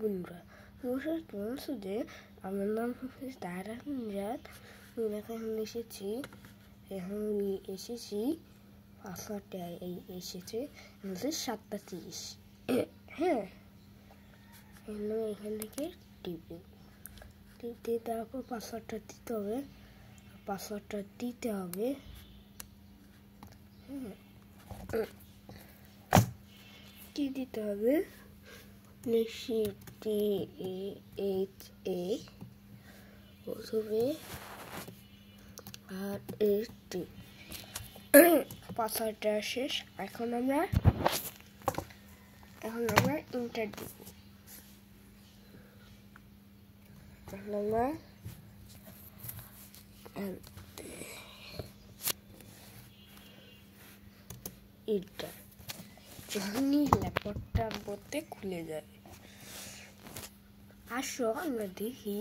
বন্ধুরা, নমস্কার। কেমন আছো? যে আমার নাম হচ্ছে তাহরা মিরাজ। এখন এসেছি পাসওয়ার্ডটা এসেছে 7:30। হ্যাঁ, এখান থেকে টিপে তারপর পাসওয়ার্ডটা দিতে হবে। হ্যাঁ, কি দিতে হবে? পাসওয়ার্ডটা শেষ। এখন আমরা ইন্টার দিব। ইন্টার যখনই ল্যাপটপটা বলতে খুলে যায়। আসো আমরা দেখি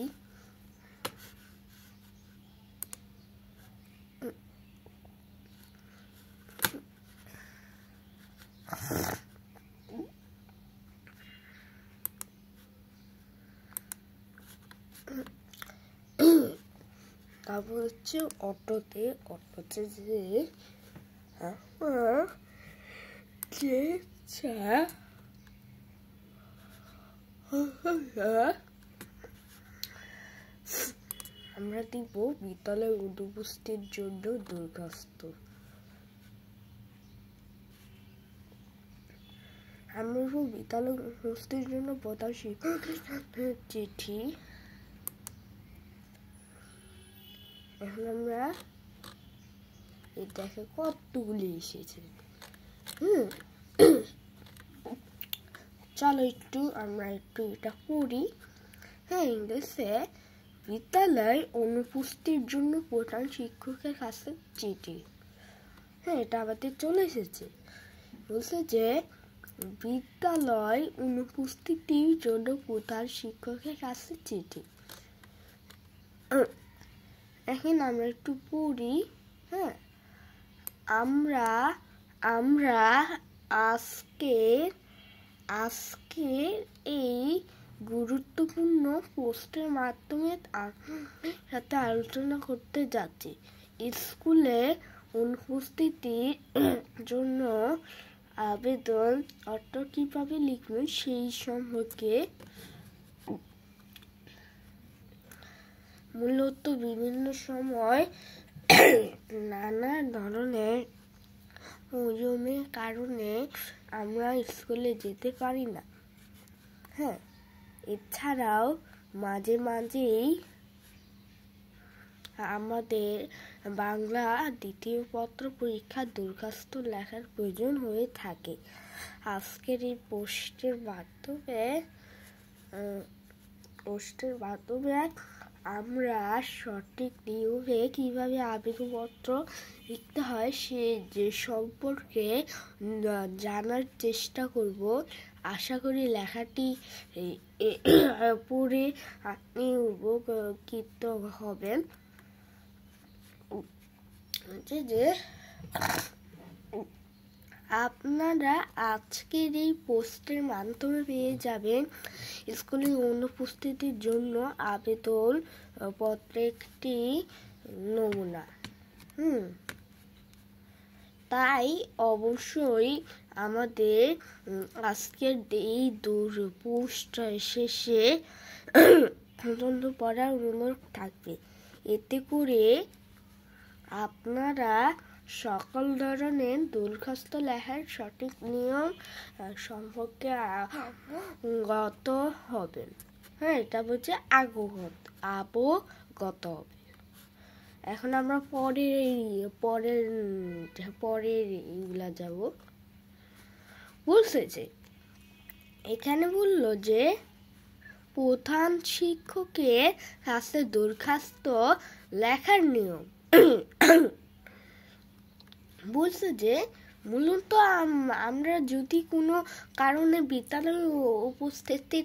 তারপর হচ্ছে অটোতে যে আমরা দিব বিদ্যালয় অনুপস্থিতির জন্য দরখাস্ত। আমরা বিদ্যালয় অনুপস্থিতির জন্য প্রধান শিক্ষকের চিঠি। এখন আমরা এটাকে কতগুলি এসেছে। চলো আমরা এটা পড়ি। হ্যাঁ, ইংলিশে বিদ্যালয় অনুপস্থিতির জন্য প্রধান শিক্ষকের কাছে চিঠি। হ্যাঁ, এটা আমাদের চলে এসেছে। বলছে যে বিদ্যালয় অনুপস্থিতির জন্য প্রধান শিক্ষকের কাছে চিঠি। এখন আমরা একটু পড়ি। হ্যাঁ, আমরা আজকে এই গুরুত্বপূর্ণ পোস্টের মাধ্যমে সাথে আলোচনা করতে যাচ্ছি। স্কুলে অনুপস্থিতির জন্য আবেদন অর্থ কিভাবে লিখবেন সেই সম্পর্কে। মূলত বিভিন্ন সময় নানা ধরনের প্রয়োজনের কারণে আমরা স্কুলে যেতে পারি না। হ্যাঁ, এছাড়াও মাঝে মাঝেই আমাদের বাংলা দ্বিতীয় পত্র পরীক্ষার দরখাস্ত লেখার প্রয়োজন হয়ে থাকে। আজকের এই পোস্টের মাধ্যমে আমরা সঠিক নিয়মে কিভাবে আবেদনপত্র লিখতে হয় যে সম্পর্কে জানার চেষ্টা করব। আশা করি লেখাটি পড়ে আপনি উপকৃত হবেন। যে আপনারা আজকের এই পোস্টের মাধ্যমে পেয়ে যাবেন স্কুলের অনুপস্থিতির জন্য আবেদন পত্রের একটি নমুনা। তাই অবশ্যই আমাদের আজকের এই পোস্ট শেষে পর্যন্ত পড়ার অনুরোধ থাকবে। এতে করে আপনারা সকল ধরনের দরখাস্ত লেখার সঠিক নিয়ম সম্পর্কে অবগত হবেন। হ্যাঁ, এটা বলছে অবগত হবে। এখন আমরা পরের এইগুলা যাব। বলছে যে এখানে বললো যে প্রধান শিক্ষকের কাছে দরখাস্ত লেখার নিয়ম। বলছে যে মূলত আমরা যদি কোনো কারণে বিদ্যালয়ে উপস্থিতি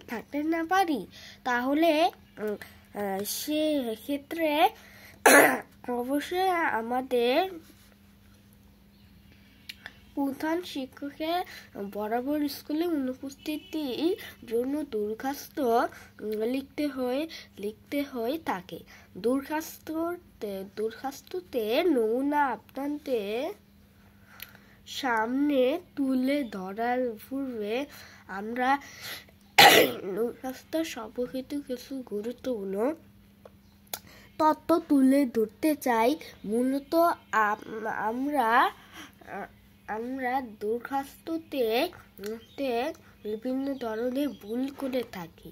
থাকতে না পারি, তাহলে সে ক্ষেত্রে অবশ্যই আমাদের প্রধান শিক্ষকের বরাবর স্কুলে অনুপস্থিতির জন্য দরখাস্ত লিখতে হয় তাকে। দরখাস্ততে নমুনা আপনাদের সামনে তুলে ধরার পূর্বে আমরা দরখাস্ত সম্পর্কিত কিছু গুরুত্বপূর্ণ তথ্য তুলে ধরতে চাই। মূলত আমরা দরখাস্ততে বিভিন্ন ধরনের ভুল করে থাকি।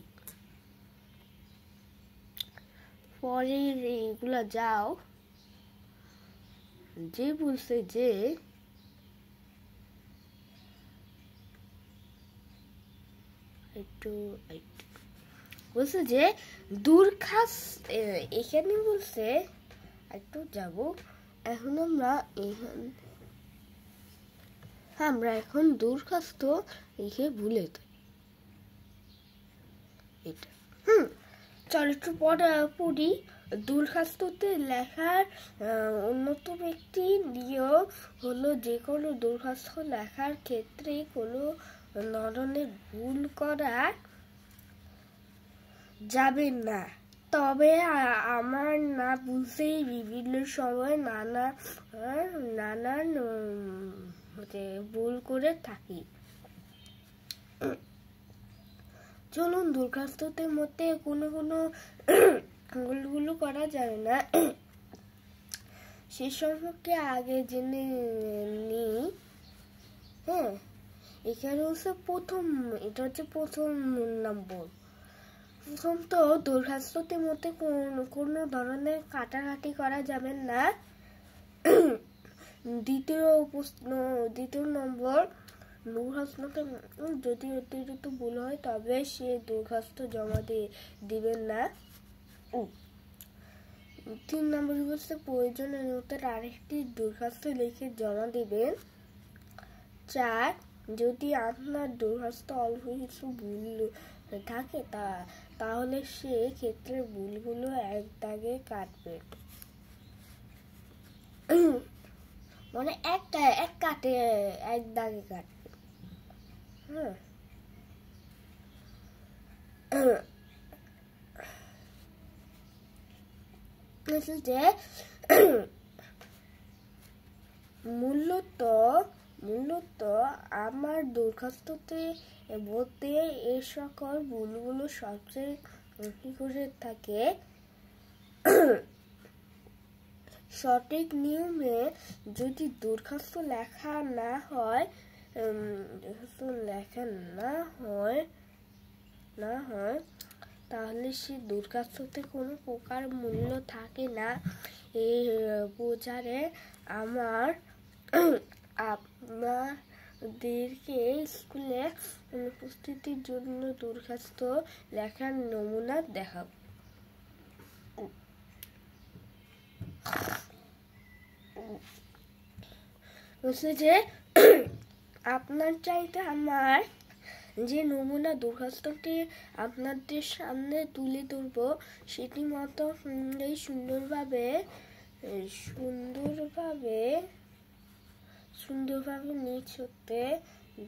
পরে এগুলা যাও যে বলছে যে বলছে যে দরখাস্ত এখানে বলছে একটু যাব। এখন আমরা এখন দরখাস্ত লিখে ভুলে এটা চলো একটু পড়ি। দরখাস্ততে লেখার অন্যতম একটি নিয়ম হলো যে কোনো দরখাস্ত লেখার ক্ষেত্রে কোনো ধরনের ভুল করা যাবে না। তবে আমার না বুঝতেই বিভিন্ন সময় নানান ভুল করে থাকি। চলুন দরখাস্ততে মধ্যে কোনো ভুলগুলো করা যাবে না সে সম্পর্কে আগে জেনে নিই। এখানে হচ্ছে এটা হচ্ছে প্রথম নম্বর। প্রথম তো দরখাস্ততে মধ্যে কোনো ধরনের কাটাকাটি করা যাবে না। দ্বিতীয় নম্বর, দরখাস্ততে যদি অতিরিক্ত ভুল হয় তবে সে দরখাস্ত জমা দিবেন না। 3 নম্বর হচ্ছে প্রয়োজন অনুসারে আরেকটি দরখাস্ত লিখে জমা দিবেন। 4, যদি আপনার দরখাস্ত অল্প কিছু ভুল থাকে তাহলে সে ক্ষেত্রে ভুলগুলো এক দাগে কাটবেন। মানে এক দাগে কাটবেন। যে মূলত আমার দরখাস্ততে মধ্যে এ সকল ভুলগুলো সবচেয়ে করে থাকে। সঠিক নিয়মে যদি দরখাস্ত লেখা না হয় তাহলে সে দরখাস্ততে কোনো প্রকার মূল্য থাকে না। এই বোঝারে আপনাদেরকে স্কুলে অনুপস্থিতির জন্য দরখাস্ত লেখার নমুনা দেখাবো। বলছে যে আপনার চাইতে আমার যে নমুনা দরখাস্তটি আপনাদের সামনে তুলে ধরব সেটি মতো সুন্দরভাবে নিজ হতে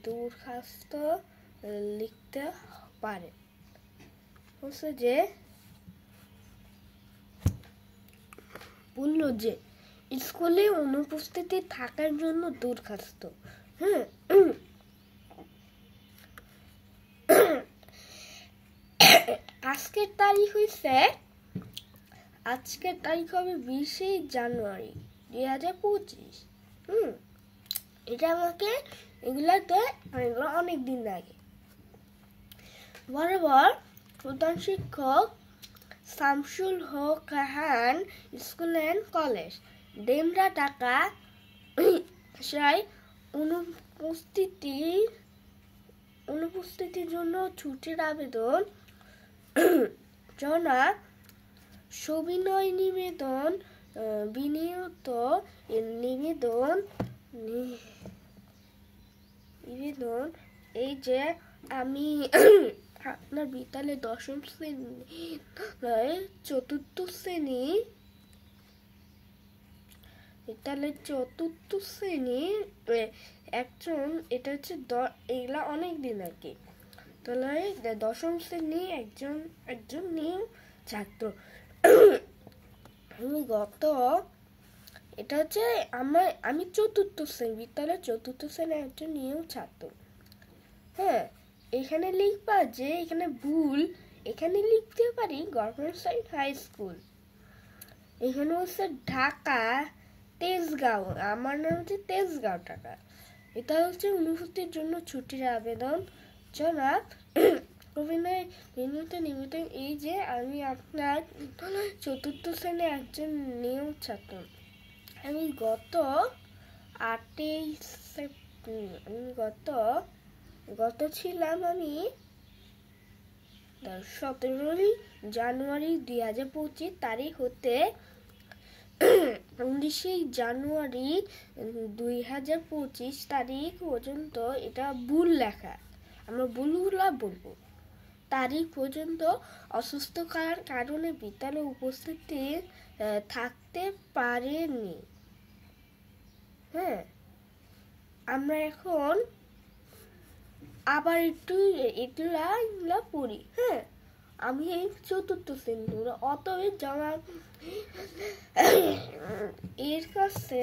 দরখাস্ত লিখতে পারে। বলছে যে বললো যে স্কুলে অনুপস্থিতি থাকার জন্য দরখাস্ত। আজকের তারিখ হবে 20 জানুয়ারি 2025। এটা আমাকে এগুলো অনেক দিন আগে বরাবর প্রধান শিক্ষক Shamsul Haque Khan school and college Demra Dhaka অনুপস্থিতির জন্য ছুটির আবেদন জনা সবিনয় বিনিয়োগ নিবেদন এই যে আমি আপনার বিদ্যালয়ে 10ম শ্রেণী 4র্থ শ্রেণী একজন, এটা হচ্ছে এগুলা অনেক দিন আগে, তাহলে 10ম শ্রেণী একজন নিউ ছাত্র। এটা হচ্ছে আমি 4র্থ শ্রেণী, বিদ্যালয়ের 4র্থ শ্রেণীর একজন নিউ ছাত্র। হ্যাঁ, এখানে লিখবা যে এখানে ভুল, এখানে লিখতে পারি গভর্নমেন্ট সাইড হাই স্কুল। এখানে হচ্ছে ঢাকা তেজগাঁও, আমার নাম হচ্ছে তেজগাঁও ঢাকা। এটা হচ্ছে অনুভূতির জন্য ছুটির আবেদন। জনাব অভিনয় বিনীত নিবেদন এই যে আমি আপনার 4র্থ শ্রেণীর একজন নিউ ছাত্র। আমি গত 17 জানুয়ারি 2025 তারিখ হতে 19 জানুয়ারি 2025 তারিখ পর্যন্ত, এটা ভুল লেখা, আমরা ভুলগুলা বলবো, তারিখ পর্যন্ত অসুস্থ কারণে বিদ্যালয়ে উপস্থিতি থাকতে পারেনি। হ্যাঁ, আমরা এখন আবার একটু এগুলা পড়ি। হ্যাঁ, আমি এই 4র্থ শ্রেণী, অতএব জনাব এর কাছে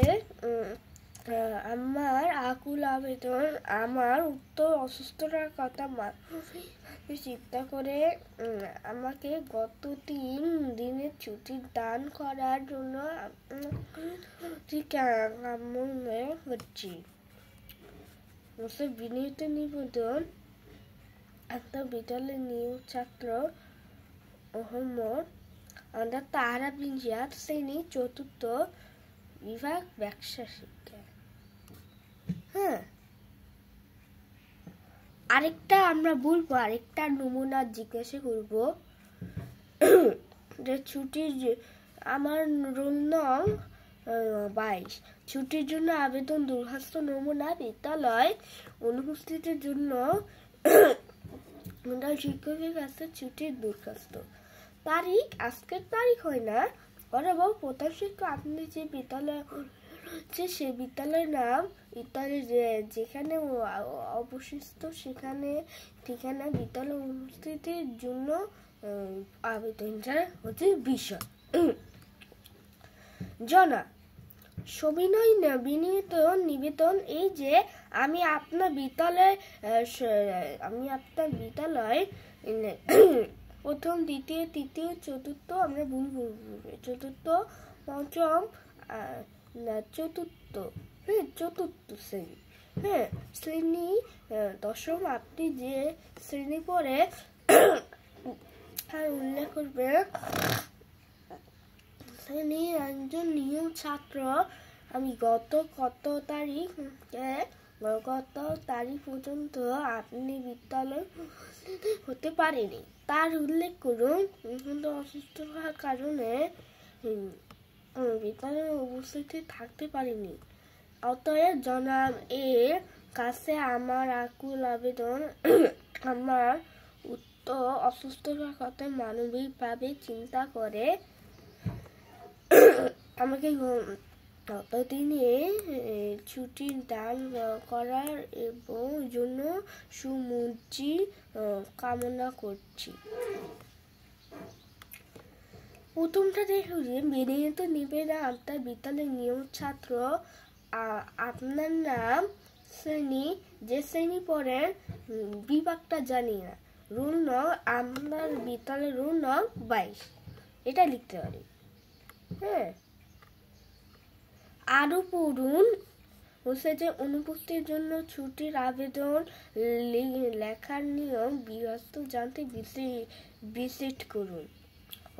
আমার আকুল আবেদন, আমার উত্তর অসুস্থতার কথা চিন্তা করে আমাকে গত 3 দিনের ছুটি দান করার জন্য কামনা করছি। বিনীত নিবেদন, একটা বিদ্যালয়ের নিউ ছাত্র মোহাম্মদ তাহারা বিনজিয়াদ, শ্রেণী 4র্থ, বিভাগ ব্যবসা শিক্ষা। হ্যাঁ, আরেকটা আমরা বলবো, আরেকটা নমুনা জিজ্ঞাসা করব যে ছুটির আমার রোল নং 22, ছুটির জন্য আবেদন দরখাস্ত নমুনা বিদ্যালয় অনুপস্থিতির জন্য শিক্ষকের কাছে ছুটির দরখাস্ত। তারিখ আজকের তারিখ হয় না, বরাবর প্রধান শিক্ষক আপনি যে বিদ্যালয় সে বিদ্যালয়ের নাম ইত্যাদি যেখানে অবশিষ্ট সেখানে ঠিকানা বিদ্যালয় অনুপস্থিতির জন্য আবেদনটা হচ্ছে বিষয়। জনাব সবিনয় বিনীত নিবেদন এই যে আমি আপনার বিদ্যালয় প্রথম, দ্বিতীয়, তৃতীয়, চতুর্থ, আমরা ভুল বলবো, চতুর্থ, পঞ্চম, চতুর্থ শ্রেণী, হ্যাঁ শ্রেণী 10ম, আপনি যে শ্রেণী পড়ে উল্লেখ করবে শ্রেণীর একজন নিউ ছাত্র। আমি গত তারিখ পর্যন্ত আপনি বিদ্যালয় হতে পারেনি, তার উল্লেখ করুন। কিন্তু অসুস্থ হওয়ার কারণে বিদ্যালয়ে উপস্থিত থাকতে পারেনি। অতএব জনাব এর কাছে আমার আকুল আবেদন, আমার উত্তর অসুস্থতার কথা মানবিকভাবে চিন্তা করে আমাকে ততদিনে ছুটির দান করার এবং জন্য সুমুচি কামনা করছি। প্রথমটা দেখো যে বিনীত নিবেদন আপনার বিদ্যালয়ের নিয়ম ছাত্র, আপনার নাম, শ্রেণী, যে শ্রেণী পড়েন, বিভাগটা জানি না, রোল নং, আপনার বিদ্যালয়ের রোল নং 22, এটা লিখতে পারি। হ্যাঁ, আরো পড়ুন হচ্ছে যে অনুপস্থিতির জন্য ছুটির আবেদন লেখার নিয়ম বিরস্ত জানতে ভিজিট করুন।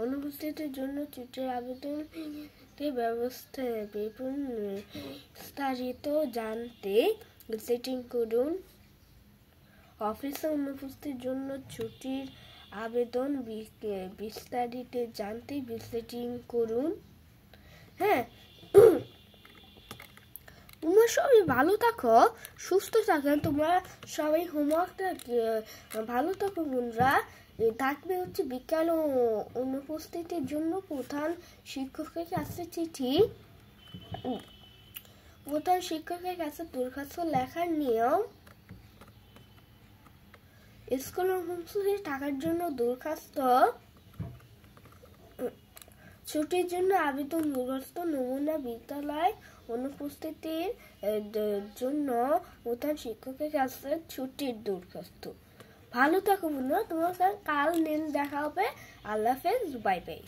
অনুপস্থিতির জন্য ছুটির আবেদন ব্যবস্থা বিস্তারিত জানতে ভিজিটিং করুন। অফিসে অনুপস্থিতির জন্য ছুটির আবেদন বিস্তারিত জানতে ভিজিটিং করুন। হ্যাঁ, তোমরা সবাই ভালো থাকো, সুস্থ থাকেন, তোমরা সবাই হোমওয়ার্কটা ভালো থাকো বন্ধুরা। থাকবে হচ্ছে বিজ্ঞান ও অনুপস্থিতির জন্য প্রধান শিক্ষকের কাছে চিঠি, প্রধান শিক্ষকের কাছে দরখাস্ত লেখার নিয়ম। স্কুল ও হোম স্কুলের টাকার জন্য দরখাস্ত, ছুটির জন্য আবেদন, দরখাস্ত, নমুনা, বিদ্যালয় অনুপস্থিতির জন্য প্রধান শিক্ষকের কাছে ছুটির দরখাস্ত। ভালো থাকো বন্ধুরা, তোমার কাল দেখা হবে। আল্লাহ হাফেজ, বাই বাই।